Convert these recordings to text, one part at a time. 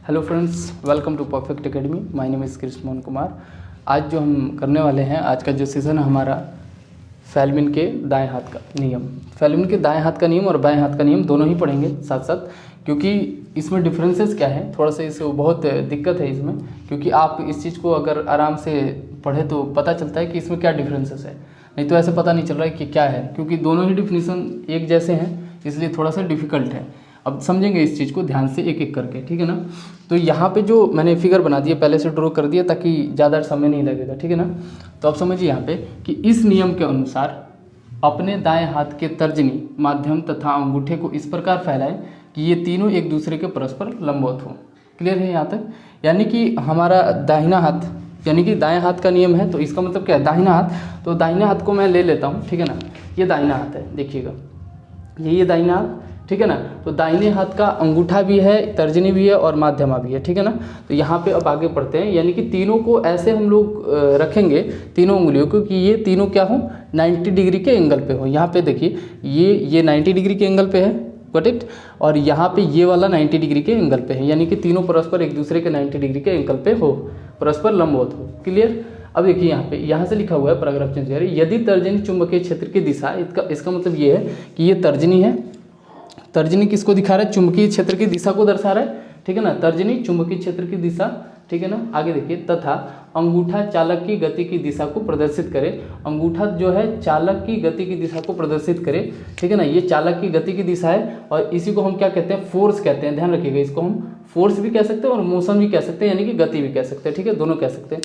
Hello friends, welcome to perfect academy. My name is Krishna Mohan Kumar. आज जो हम करने वाले हैं, आज का जो सेशन है हमारा फेल्मिन के दाएं हाथ का नियम। फेल्मिन के दाएं हाथ का नियम और बाएं हाथ का नियम दोनों ही पढ़ेंगे साथ साथ, क्योंकि इसमें डिफरेंसेस क्या है, थोड़ा सा इससे बहुत दिक्कत है इसमें, क्योंकि आप इस चीज़ को अगर आराम से पढ़े तो पता चलता है कि इसमें क्या डिफरेंसेस है, नहीं तो ऐसे पता नहीं चल रहा है कि क्या है, क्योंकि दोनों ही डिफिनीसन एक जैसे हैं, इसलिए थोड़ा सा डिफिकल्ट है। अब समझेंगे इस चीज़ को ध्यान से एक एक करके, ठीक है ना। तो यहाँ पे जो मैंने फिगर बना दिया, पहले से ड्रॉ कर दिया ताकि ज़्यादा समय नहीं लगेगा, ठीक है ना। तो आप समझिए यहाँ पे कि इस नियम के अनुसार अपने दाएं हाथ के तर्जनी, माध्यम तथा अंगूठे को इस प्रकार फैलाएं कि ये तीनों एक दूसरे के परस्पर लंबवत हों। क्लियर है यहाँ तक? यानी कि हमारा दाहिना हाथ, यानी कि दाएं हाथ का नियम है, तो इसका मतलब क्या है, दाहिना हाथ। तो दाहिने हाथ को मैं ले लेता हूँ, ठीक है ना। ये दाहिना हाथ है, देखिएगा ये दाहिना हाथ, ठीक है ना। तो दाहिने हाथ का अंगूठा भी है, तर्जनी भी है और माध्यमा भी है, ठीक है ना। तो यहाँ पे अब आगे बढ़ते हैं, यानी कि तीनों को ऐसे हम लोग रखेंगे, तीनों उंगलियों को, कि ये तीनों क्या हो, 90 डिग्री के एंगल पे हो। यहाँ पे देखिए ये 90 डिग्री के एंगल पे है, गॉट इट। और यहाँ पे ये वाला 90 डिग्री के एंगल पे है, यानी कि तीनों परस्पर एक दूसरे के 90 डिग्री के एंगल पे हो, परस्पर लंबवत हो। क्लियर? अब देखिए यहाँ पे, यहाँ से लिखा हुआ है, पैराग्राफ चेंज करें। यदि तर्जनी चुंबकीय क्षेत्र की दिशा, इसका मतलब ये है कि ये तर्जनी है। तर्जनी किसको दिखा रहा है? चुंबकीय क्षेत्र की दिशा को दर्शा रहा है, ठीक है ना। तर्जनी चुंबकीय क्षेत्र की दिशा, ठीक है ना। आगे देखिए, तथा अंगूठा चालक की गति की दिशा को प्रदर्शित करे। अंगूठा जो है चालक की गति की दिशा को प्रदर्शित करे, ठीक है ना। ये चालक की गति की दिशा है और इसी को हम क्या कहते हैं, फोर्स कहते हैं। ध्यान रखिएगा, इसको हम फोर्स भी कह सकते हैं और मोशन भी कह सकते हैं, यानी कि गति भी कह सकते हैं, ठीक है, दोनों कह सकते हैं।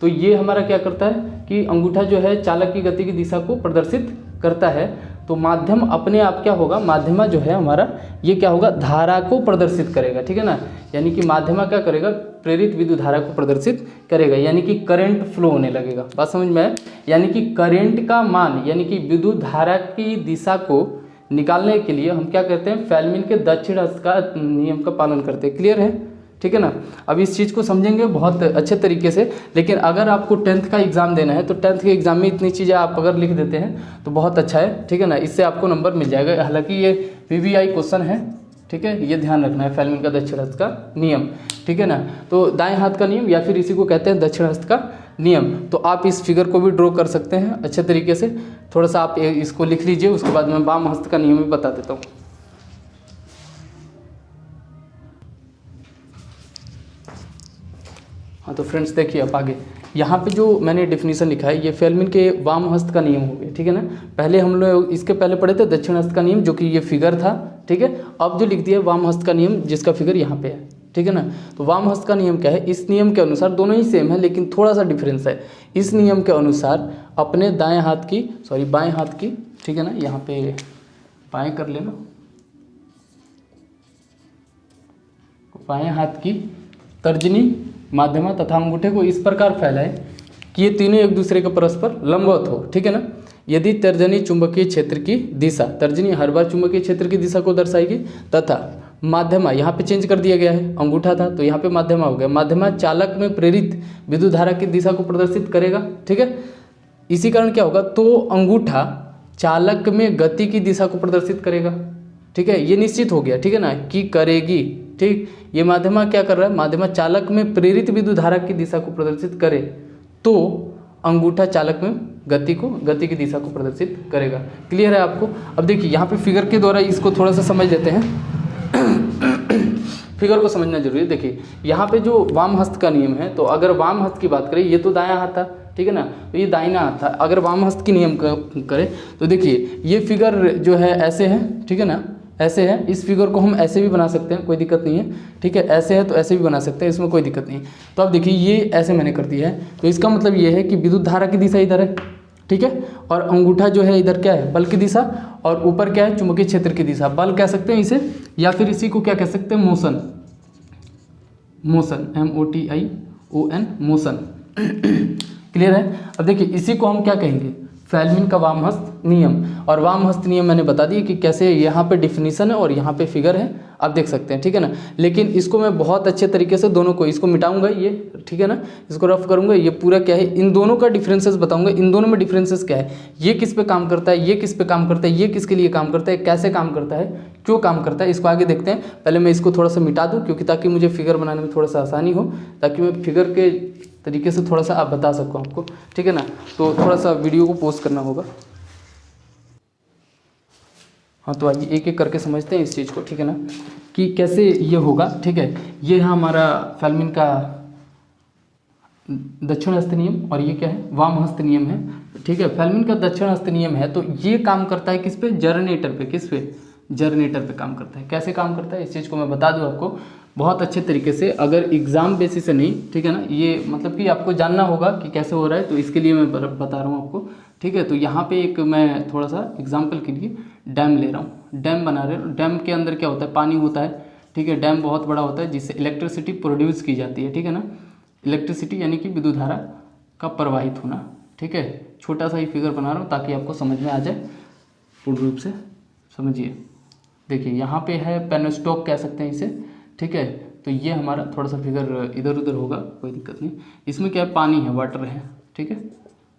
तो ये हमारा क्या करता है कि अंगूठा जो है चालक की गति की दिशा को प्रदर्शित करता है। तो माध्यम अपने आप क्या होगा, माध्यमा जो है हमारा, ये क्या होगा, धारा को प्रदर्शित करेगा, ठीक है ना। यानी कि माध्यमा क्या करेगा, प्रेरित विद्युत धारा को प्रदर्शित करेगा, यानी कि करंट फ्लो होने लगेगा। बात समझ में आए? यानी कि करंट का मान, यानी कि विद्युत धारा की दिशा को निकालने के लिए हम क्या करते हैं, फेल्मिन के दक्षिण हस्त का नियम का पालन करते हैं। क्लियर है? ठीक है ना। अब इस चीज़ को समझेंगे बहुत अच्छे तरीके से, लेकिन अगर आपको 10th का एग्ज़ाम देना है तो 10th के एग्ज़ाम में इतनी चीज़ें आप अगर लिख देते हैं तो बहुत अच्छा है, ठीक है ना। इससे आपको नंबर मिल जाएगा। हालांकि ये PVI क्वेश्चन है, ठीक है, ये ध्यान रखना है, फेल्मिन का दक्षिण हस्त का नियम, ठीक है ना। तो दाएं हाथ का नियम या फिर इसी को कहते हैं दक्षिण हस्त का नियम। तो आप इस फिगर को भी ड्रॉ कर सकते हैं अच्छे तरीके से। थोड़ा सा आप इसको लिख लीजिए, उसके बाद मैं वाम हस्त का नियम भी बता देता हूँ। हाँ, तो फ्रेंड्स देखिए अब आगे, यहाँ पे जो मैंने डिफिनीशन लिखा है, ये फेल्मिन के वाम हस्त का नियम हो गया, ठीक है ना। पहले हम लोग इसके पहले पढ़े थे दक्षिण हस्त का नियम, जो कि ये फिगर था, ठीक है। अब जो लिख दिया वाम हस्त का नियम, जिसका फिगर यहाँ पे है, ठीक है ना। तो वाम हस्त का नियम क्या है? इस नियम के अनुसार, दोनों ही सेम है लेकिन थोड़ा सा डिफरेंस है। इस नियम के अनुसार अपने बाएं हाथ की, ठीक है ना, यहाँ पे बाएं कर लेना, बाएं हाथ की तर्जनी, माध्यमा तथा अंगूठे को इस प्रकार फैलाए कि ये तीनों एक दूसरे के परस्पर लंबवत हो, ठीक है ना। यदि तर्जनी चुंबकीय क्षेत्र की दिशा, तर्जनी हर बार चुंबकीय क्षेत्र की दिशा को दर्शाएगी, तथा माध्यमा, यहाँ पे चेंज कर दिया गया है, अंगूठा था तो यहाँ पे माध्यमा हो गया। माध्यमा चालक में प्रेरित विद्युत धारा की दिशा को प्रदर्शित करेगा, ठीक है। इसी कारण क्या होगा, तो अंगूठा चालक में गति की दिशा को प्रदर्शित करेगा, ठीक है, ये निश्चित हो गया, ठीक है ना, कि करेगी, ठीक। ये माध्यमा क्या कर रहा है, माध्यमा चालक में प्रेरित विद्युत धारा की दिशा को प्रदर्शित करे तो अंगूठा चालक में गति की दिशा को प्रदर्शित करेगा। क्लियर है आपको? अब देखिए यहाँ पे फिगर के द्वारा इसको थोड़ा सा समझ लेते हैं। फिगर को समझना जरूरी है। देखिए यहाँ पे जो वाम हस्त का नियम है, तो अगर वाम हस्त की बात करें, ये तो दायां हाथ था, ठीक है ना, तो ये दाहिना हाथ था। अगर वाम हस्त की नियम करें तो देखिए ये फिगर जो है ऐसे है, ठीक है ना, ऐसे है। इस फिगर को हम ऐसे भी बना सकते हैं, कोई दिक्कत नहीं है, ठीक है। ऐसे है तो ऐसे भी बना सकते हैं, इसमें कोई दिक्कत नहीं है। तो अब देखिए ये ऐसे मैंने कर दिया है, तो इसका मतलब ये है कि विद्युत धारा की दिशा इधर है, ठीक है, और अंगूठा जो है इधर क्या है, बल की दिशा, और ऊपर क्या है, चुंबकीय क्षेत्र की दिशा। बल कह सकते हैं इसे, या फिर इसी को क्या कह सकते हैं, मोशन, MOTION, मोशन। क्लियर है? अब देखिए इसी को हम क्या कहेंगे, फेल्मिन का वाम हस्त नियम। और वाम हस्त नियम मैंने बता दिया कि कैसे, यहाँ पे डिफिनीशन है और यहाँ पे फिगर है, आप देख सकते हैं, ठीक है ना। लेकिन इसको मैं बहुत अच्छे तरीके से दोनों को, इसको मिटाऊंगा ये, ठीक है ना, इसको रफ करूंगा, ये पूरा क्या है, इन दोनों का डिफरेंसेस बताऊंगा, इन दोनों में डिफरेंसेस क्या है, ये किस पे काम करता है, ये किस पे काम करता है, ये किसके लिए काम करता है, कैसे काम करता है, क्यों काम करता है इसको आगे देखते हैं। पहले मैं इसको थोड़ा सा मिटा दूं क्योंकि ताकि मुझे फिगर बनाने में थोड़ा सा आसानी हो, ताकि मैं फिगर के तरीके से थोड़ा सा आप बता सकूँ आपको, ठीक है ना। तो थोड़ा सा वीडियो को पॉज करना होगा। हाँ, तो आइए एक एक करके समझते हैं इस चीज़ को, ठीक है ना, कि कैसे ये होगा, ठीक है। ये है हमारा फेल्मिन का दक्षिण हस्त नियम और ये क्या है, वाम हस्त नियम है, ठीक है। फेल्मिन का दक्षिण हस्त नियम है तो ये काम करता है किस पे, जनरेटर पे। किस पे, जनरेटर पे काम करता है। कैसे काम करता है इस चीज़ को मैं बता दूं आपको बहुत अच्छे तरीके से, अगर एग्जाम बेसिस से नहीं, ठीक है ना, ये मतलब कि आपको जानना होगा कि कैसे हो रहा है, तो इसके लिए मैं बता रहा हूँ आपको, ठीक है। तो यहाँ पे एक मैं थोड़ा सा एग्जाम्पल के लिए डैम ले रहा हूँ, डैम बना रहे हैं। डैम के अंदर क्या होता है, पानी होता है, ठीक है। डैम बहुत बड़ा होता है जिससे इलेक्ट्रिसिटी प्रोड्यूस की जाती है, ठीक है ना। इलेक्ट्रिसिटी यानी कि विद्युत धारा का प्रवाहित होना, ठीक है। छोटा सा ही फिगर बना रहा हूँ ताकि आपको समझ में आ जाए, पूर्ण रूप से समझिए। देखिए यहाँ पे है पेनस्टॉक कह सकते हैं इसे, ठीक है। तो ये हमारा थोड़ा सा फिगर इधर उधर होगा, कोई दिक्कत नहीं। इसमें क्या है, पानी है, वाटर है, ठीक है।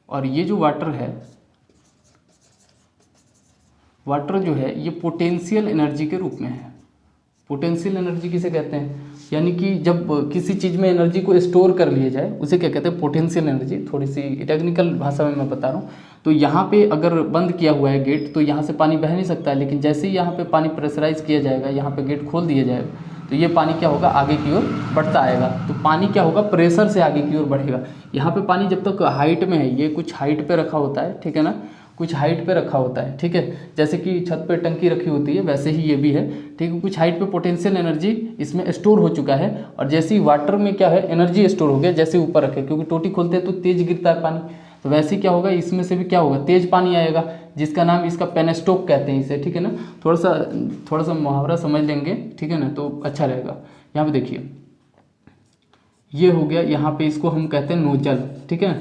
और ये जो वाटर है, वाटर जो है ये पोटेंशियल एनर्जी के रूप में है। पोटेंशियल एनर्जी किसे कहते हैं, यानी कि जब किसी चीज़ में एनर्जी को स्टोर कर लिया जाए उसे क्या कहते हैं, पोटेंशियल एनर्जी। थोड़ी सी टेक्निकल भाषा में मैं बता रहा हूँ। तो यहाँ पे अगर बंद किया हुआ है गेट तो यहाँ से पानी बह नहीं सकता है, लेकिन जैसे ही यहाँ पे पानी प्रेशराइज किया जाएगा, यहाँ पे गेट खोल दिया जाएगा तो ये पानी क्या होगा, आगे की ओर बढ़ता आएगा। तो पानी क्या होगा, प्रेशर से आगे की ओर बढ़ेगा। यहाँ पे पानी जब तक हाइट में है, ये कुछ हाइट पे रखा होता है, ठीक है ना, कुछ हाइट पे रखा होता है, ठीक है। जैसे कि छत पे टंकी रखी होती है वैसे ही ये भी है, ठीक है। कुछ हाइट पे पोटेंशियल एनर्जी इसमें स्टोर हो चुका है, और जैसे ही वाटर में क्या है, एनर्जी स्टोर हो गया, जैसे ऊपर रखे, क्योंकि टोटी खोलते हैं तो तेज गिरता है पानी, तो वैसे ही क्या होगा, इसमें से भी क्या होगा, तेज पानी आएगा, जिसका नाम इसका पेनस्टॉक कहते हैं इसे, ठीक है ना। थोड़ा सा मुहावरा समझ लेंगे, ठीक है ना, तो अच्छा रहेगा। यहाँ पे देखिए ये हो गया, यहाँ पे इसको हम कहते हैं नोजल, ठीक है,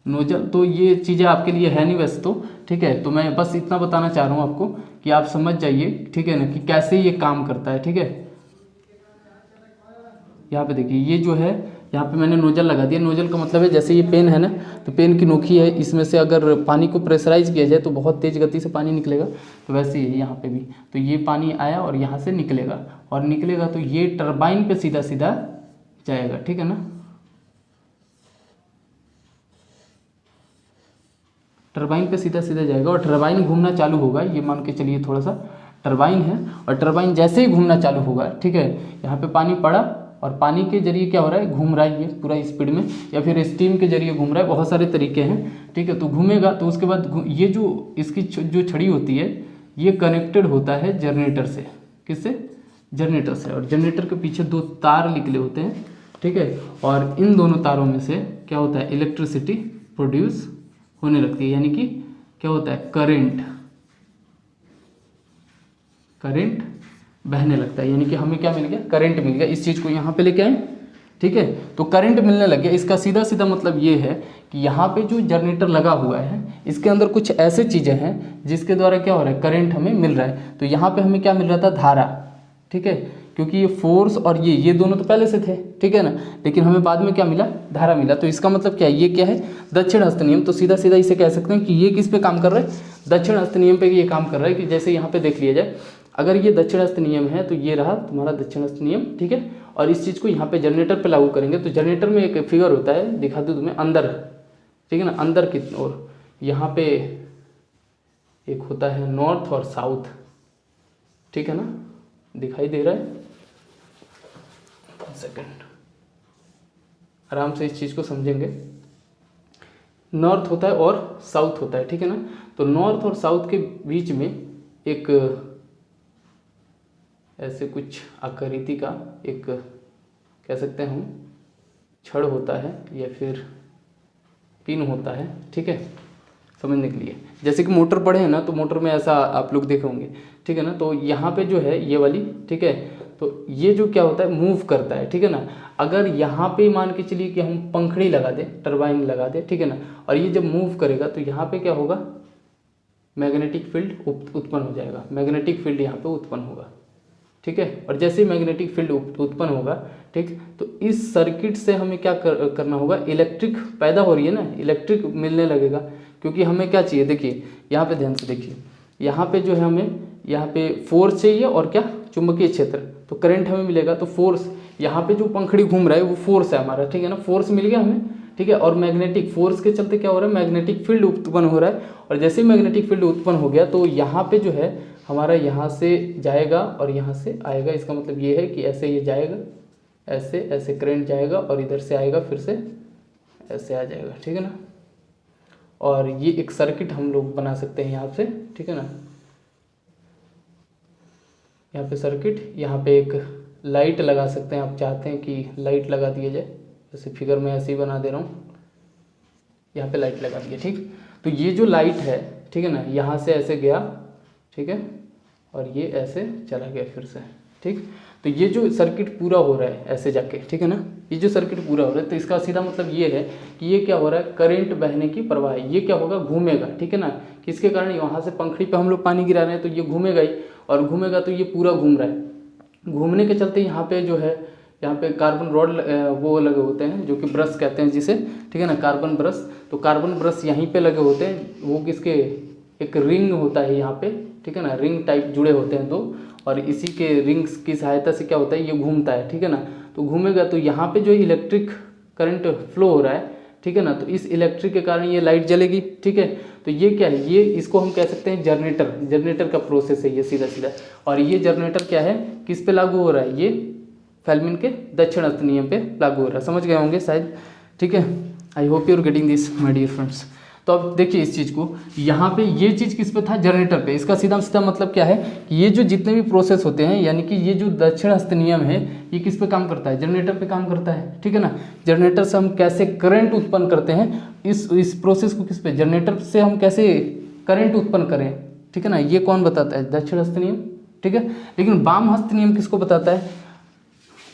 नोजल। तो ये चीज़ें आपके लिए है नहीं वैसे तो, ठीक है। तो मैं बस इतना बताना चाह रहा हूँ आपको कि आप समझ जाइए, ठीक है ना, कि कैसे ये काम करता है, ठीक है। यहाँ पे देखिए ये जो है, यहाँ पे मैंने नोजल लगा दिया। नोजल का मतलब है जैसे ये पेन है ना, तो पेन की नोकी है, इसमें से अगर पानी को प्रेशराइज किया जाए तो बहुत तेज़ गति से पानी निकलेगा, तो वैसे ही यहाँ पे भी। तो ये पानी आया और यहाँ से निकलेगा, और निकलेगा तो ये टरबाइन पे सीधा सीधा जाएगा, ठीक है ना। टरबाइन पे सीधा सीधा जाएगा और टरबाइन घूमना चालू होगा। ये मान के चलिए थोड़ा सा टरबाइन है, और टरबाइन जैसे ही घूमना चालू होगा, ठीक है, यहाँ पे पानी पड़ा और पानी के जरिए क्या हो रहा है, घूम रहा है ये पूरा स्पीड में, या फिर स्टीम के जरिए घूम रहा है, बहुत सारे तरीके हैं, ठीक है। तो घूमेगा तो उसके बाद ये जो इसकी जो छड़ी होती है ये कनेक्टेड होता है जनरेटर से। किससे, जनरेटर से। और जनरेटर के पीछे दो तार निकले होते हैं, ठीक है, और इन दोनों तारों में से क्या होता है, इलेक्ट्रिसिटी प्रोड्यूस होने लगती है, यानी कि क्या होता है, करंट बहने लगता है, यानी कि हमें क्या मिल गया, करंट मिल गया। इस चीज़ को यहाँ पे लेके आए, ठीक है, तो करंट मिलने लग गया। इसका सीधा सीधा मतलब ये है कि यहाँ पे जो जनरेटर लगा हुआ है इसके अंदर कुछ ऐसे चीज़ें हैं जिसके द्वारा क्या हो रहा है, करंट हमें मिल रहा है। तो यहाँ पे हमें क्या मिल रहा था, धारा, ठीक है, क्योंकि ये फोर्स और ये दोनों तो पहले से थे, ठीक है ना, लेकिन हमें बाद में क्या मिला, धारा मिला। तो इसका मतलब क्या है, ये क्या है, दक्षिण हस्त नियम। तो सीधा सीधा इसे कह सकते हैं कि ये किस पे काम कर रहा है, दक्षिण हस्त नियम पे ये काम कर रहा है। कि जैसे यहाँ पे देख लिया जाए, अगर ये दक्षिण हस्त नियम है तो ये रहा तुम्हारा दक्षिण हस्त नियम, ठीक है। और इस चीज़ को यहाँ पे जनरेटर पे लागू करेंगे तो जनरेटर में एक फिगर होता है, दिखा दूँ तुम्हें, अंदर, ठीक है ना, अंदर की ओर यहाँ पे एक होता है नॉर्थ और साउथ, ठीक है ना, दिखाई दे रहा है, सेकंड, आराम से इस चीज़ को समझेंगे। नॉर्थ होता है और साउथ होता है, ठीक है ना। तो नॉर्थ और साउथ के बीच में एक ऐसे कुछ आकृति का एक कह सकते हैं हम छड़ होता है या फिर पिन होता है, ठीक है, समझने के लिए। जैसे कि मोटर पढ़े हैं ना, तो मोटर में ऐसा आप लोग देखे होंगे, ठीक है ना। तो यहाँ पे जो है ये वाली, ठीक है, तो ये जो क्या होता है, मूव करता है, ठीक है ना। अगर यहाँ पे मान के चलिए कि हम पंखड़ी लगा दें, टरबाइन लगा दें, ठीक है ना, और ये जब मूव करेगा तो यहाँ पे क्या होगा, मैग्नेटिक फील्ड उत्पन्न हो जाएगा, मैग्नेटिक फील्ड यहाँ पे उत्पन्न होगा, ठीक है। और जैसे ही मैग्नेटिक फील्ड उत्पन्न होगा, ठीक, तो इस सर्किट से हमें क्या करना होगा, इलेक्ट्रिक पैदा हो रही है ना, इलेक्ट्रिक मिलने लगेगा। क्योंकि हमें क्या चाहिए, देखिए यहाँ पे ध्यान से देखिए, यहाँ पे जो है हमें यहाँ पे फोर्स चाहिए और क्या, चुंबकीय क्षेत्र, तो करंट हमें मिलेगा। तो फोर्स यहाँ पे जो पंखड़ी घूम रहा है वो फोर्स है हमारा, ठीक है ना, फोर्स मिल गया हमें, ठीक है। और मैग्नेटिक फोर्स के चलते क्या हो रहा है, मैग्नेटिक फील्ड उत्पन्न हो रहा है। और जैसे ही मैग्नेटिक फील्ड उत्पन्न हो गया तो यहाँ पे जो है हमारा यहाँ से जाएगा और यहाँ से आएगा। इसका मतलब ये है कि ऐसे ये जाएगा, ऐसे ऐसे करंट जाएगा और इधर से आएगा, फिर से ऐसे आ जाएगा, ठीक है ना। और ये एक सर्किट हम लोग बना सकते हैं यहाँ से, ठीक है ना। यहाँ पे सर्किट, यहाँ पे एक लाइट लगा सकते हैं। आप चाहते हैं कि लाइट लगा दिया जाए, जैसे फिगर में ऐसे ही बना दे रहा हूँ, यहाँ पे लाइट लगा दिया, ठीक। तो ये जो लाइट है, ठीक है ना, यहाँ से ऐसे गया, ठीक है, और ये ऐसे चला गया फिर से, ठीक। तो ये जो सर्किट पूरा हो रहा है ऐसे जाके, ठीक है ना, ये जो सर्किट पूरा हो रहा है, तो इसका सीधा मतलब ये है कि ये क्या हो रहा है, करंट बहने की प्रवाह है। ये क्या होगा, घूमेगा, ठीक है ना। किसके कारण, वहाँ से पंखड़ी पे हम लोग पानी गिरा रहे हैं तो ये घूमेगा ही, और घूमेगा तो ये पूरा घूम रहा है। घूमने के चलते यहाँ पे जो है, यहाँ पे कार्बन रॉड वो लगे होते हैं जो कि ब्रश कहते हैं जिसे, ठीक है ना, कार्बन ब्रश। तो कार्बन ब्रश यहीं पे लगे होते हैं, वो किसके, एक रिंग होता है यहाँ पे, ठीक है ना, रिंग टाइप जुड़े होते हैं दो, और इसी के रिंग्स की सहायता से क्या होता है, ये घूमता है, ठीक है ना। तो घूमेगा तो यहाँ पे जो इलेक्ट्रिक करंट फ्लो हो रहा है, ठीक है ना, तो इस इलेक्ट्रिक के कारण ये लाइट जलेगी, ठीक है। तो ये क्या है, ये इसको हम कह सकते हैं जनरेटर, जनरेटर का प्रोसेस है ये सीधा सीधा। और ये जनरेटर क्या है, किस पे लागू हो रहा है, ये फेल्मिन के दक्षिणावर्त नियम पे लागू हो रहा है। समझ गए होंगे शायद, ठीक है। I hope you are getting this my dear friends. तो अब देखिए इस चीज़ को, यहाँ पे ये चीज़ किस पे था, जनरेटर पे। इसका सीधा सीधा मतलब क्या है कि ये जो जितने भी प्रोसेस होते हैं, यानी कि ये जो दक्षिणावर्त नियम है, ये किस पे काम करता है, जनरेटर पे काम करता है, ठीक है ना। जनरेटर से हम कैसे करंट उत्पन्न करते हैं, इस प्रोसेस को किस पे, जनरेटर से हम कैसे करंट उत्पन्न करें, ठीक है ना, ये कौन बताता है, दक्षिणावर्त नियम, ठीक है। लेकिन वाम हस्त नियम किसको बताता है,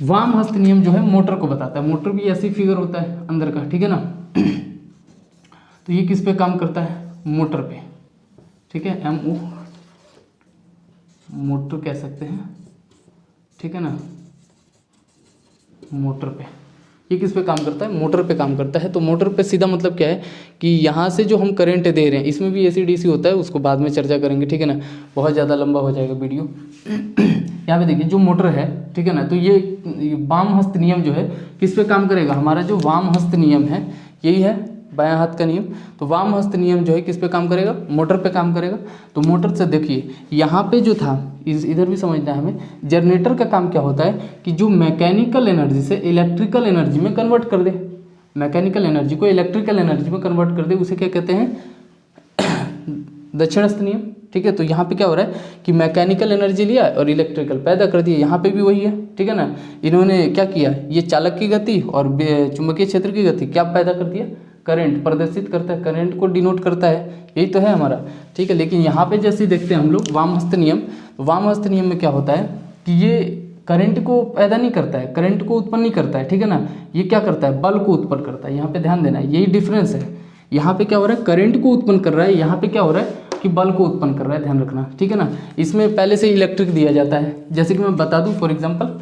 वाम हस्त नियम जो है मोटर को बताता है। मोटर भी ऐसी फिगर होता है अंदर का, ठीक है ना। तो ये किस पे काम करता है, मोटर पे, ठीक है, MO मोटर कह सकते हैं, ठीक है ना, मोटर पे। ये किस पे काम करता है, मोटर पे काम करता है। तो मोटर पे सीधा मतलब क्या है कि यहाँ से जो हम करंट दे रहे हैं, इसमें भी AC DC होता है, उसको बाद में चर्चा करेंगे, ठीक है ना, बहुत ज़्यादा लंबा हो जाएगा वीडियो। यहाँ पे देखिए जो मोटर है, ठीक है ना, तो ये वाम हस्त नियम जो है किस पे काम करेगा, हमारा जो वाम हस्त नियम है यही है बायां हाथ का नियम। तो वाम हस्त नियम जो है किस पे काम करेगा, मोटर पे काम करेगा। तो मोटर से देखिए यहाँ पे जो था, इधर भी समझना है हमें, जनरेटर का काम क्या होता है कि जो मैकेनिकल एनर्जी से इलेक्ट्रिकल एनर्जी में कन्वर्ट कर दे, मैकेनिकल एनर्जी को इलेक्ट्रिकल एनर्जी में कन्वर्ट कर दे, उसे क्या कहते हैं, दक्षिणावर्त नियम, ठीक है। तो यहाँ पे क्या हो रहा है कि मैकेनिकल एनर्जी लिया और इलेक्ट्रिकल पैदा कर दिया। यहाँ पे भी वही है, ठीक है ना। इन्होंने क्या किया, ये चालक की गति और चुंबकीय क्षेत्र की गति क्या पैदा कर दिया, करंट प्रदर्शित करता है, करंट को डिनोट करता है, यही तो है हमारा, ठीक है। लेकिन यहाँ पे जैसे देखते हैं हम लोग वाम हस्त नियम, वाम हस्त नियम में क्या होता है कि ये करंट को पैदा नहीं करता है, करंट को उत्पन्न नहीं करता है, ठीक है ना। ये क्या करता है, बल को उत्पन्न करता है। यहाँ पे ध्यान देना है, यही डिफरेंस है। यहाँ पे क्या हो रहा है, करंट को उत्पन्न कर रहा है, यहाँ पे क्या हो रहा है कि बल को उत्पन्न कर रहा है, ध्यान रखना, ठीक है ना। इसमें पहले से इलेक्ट्रिक दिया जाता है, जैसे कि मैं बता दूं फॉर एग्जांपल,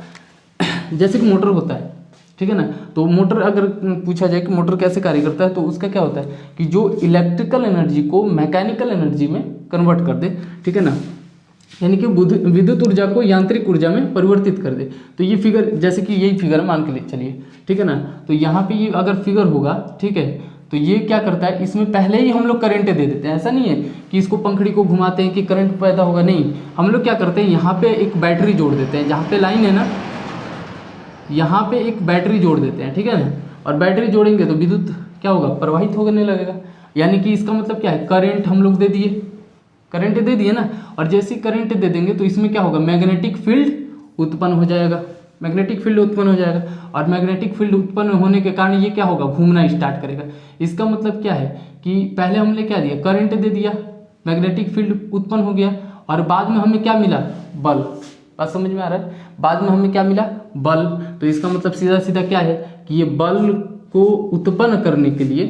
जैसे कि मोटर होता है, ठीक है ना। तो मोटर अगर पूछा जाए कि मोटर कैसे कार्य करता है, तो उसका क्या होता है कि जो इलेक्ट्रिकल एनर्जी को मैकेनिकल एनर्जी में कन्वर्ट कर दे, ठीक है ना, यानी कि विद्युत ऊर्जा को यांत्रिक ऊर्जा में परिवर्तित कर दे। तो ये फिगर, जैसे कि यही फिगर मान के लिए चलिए, ठीक है ना। तो यहाँ पे ये अगर फिगर होगा, ठीक है, तो ये क्या करता है, इसमें पहले ही हम लोग करंट दे देते हैं। ऐसा नहीं है कि इसको पंखड़ी को घुमाते हैं कि करंट पैदा होगा, नहीं, हम लोग क्या करते हैं, यहाँ पे एक बैटरी जोड़ देते हैं, जहाँ पे लाइन है ना, यहाँ पे एक बैटरी जोड़ देते हैं, ठीक है ना। और बैटरी जोड़ेंगे तो विद्युत क्या होगा, प्रवाहित होने लगेगा। यानी कि इसका मतलब क्या है, करंट हम लोग दे दिए, करंट दे दिए ना, और जैसे ही करंट दे देंगे तो इसमें क्या होगा, मैग्नेटिक फील्ड उत्पन्न हो जाएगा, मैग्नेटिक फील्ड उत्पन्न हो जाएगा। और मैग्नेटिक फील्ड उत्पन्न होने के कारण ये क्या होगा, घूमना स्टार्ट करेगा। इसका मतलब क्या है कि पहले हमने क्या दिया, करंट दे दिया, मैग्नेटिक फील्ड उत्पन्न हो गया, और बाद में हमें क्या मिला, बल। बात समझ में आ रहा है, बाद में हमें क्या मिला, बल। तो इसका मतलब सीधा सीधा क्या है कि ये बल को उत्पन्न करने के लिए,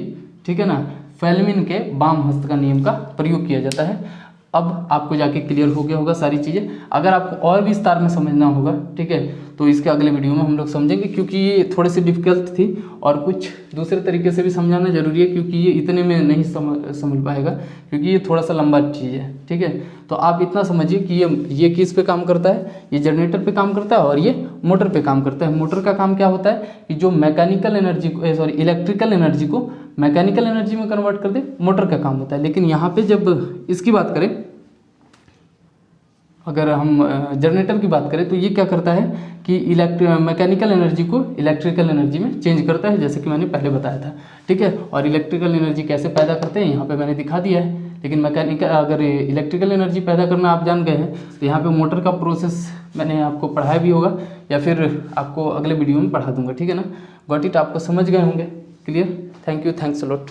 ठीक है ना, फेल्मिन के वाम हस्त का नियम का प्रयोग किया जाता है। अब आपको जाके क्लियर हो गया होगा सारी चीज़ें। अगर आपको और भी विस्तार में समझना होगा, ठीक है, तो इसके अगले वीडियो में हम लोग समझेंगे, क्योंकि ये थोड़ी सी डिफ़िकल्ट थी और कुछ दूसरे तरीके से भी समझाना जरूरी है, क्योंकि ये इतने में नहीं समझ पाएगा, क्योंकि ये थोड़ा सा लंबा चीज़ है। ठीक है, तो आप इतना समझिए कि ये किस पे काम करता है, ये जनरेटर पे काम करता है और ये मोटर पे काम करता है। मोटर का काम क्या होता है कि जो मैकेनिकल एनर्जी को इलेक्ट्रिकल एनर्जी को मैकेनिकल एनर्जी में कन्वर्ट कर दे, मोटर का काम होता है। लेकिन यहाँ पे जब इसकी बात करें, अगर हम जनरेटर की बात करें, तो ये क्या करता है कि मैकेनिकल एनर्जी को इलेक्ट्रिकल एनर्जी में चेंज करता है, जैसे कि मैंने पहले बताया था। ठीक है, और इलेक्ट्रिकल एनर्जी कैसे पैदा करते हैं यहाँ पे मैंने दिखा दिया है। लेकिन मैकेनिकल अगर इलेक्ट्रिकल एनर्जी पैदा करना आप जान गए हैं, तो यहाँ पे मोटर का प्रोसेस मैंने आपको पढ़ाया भी होगा, या फिर आपको अगले वीडियो में पढ़ा दूंगा। ठीक है ना, गॉट इट, आपको समझ गए होंगे। Clear, thank you, thanks a lot.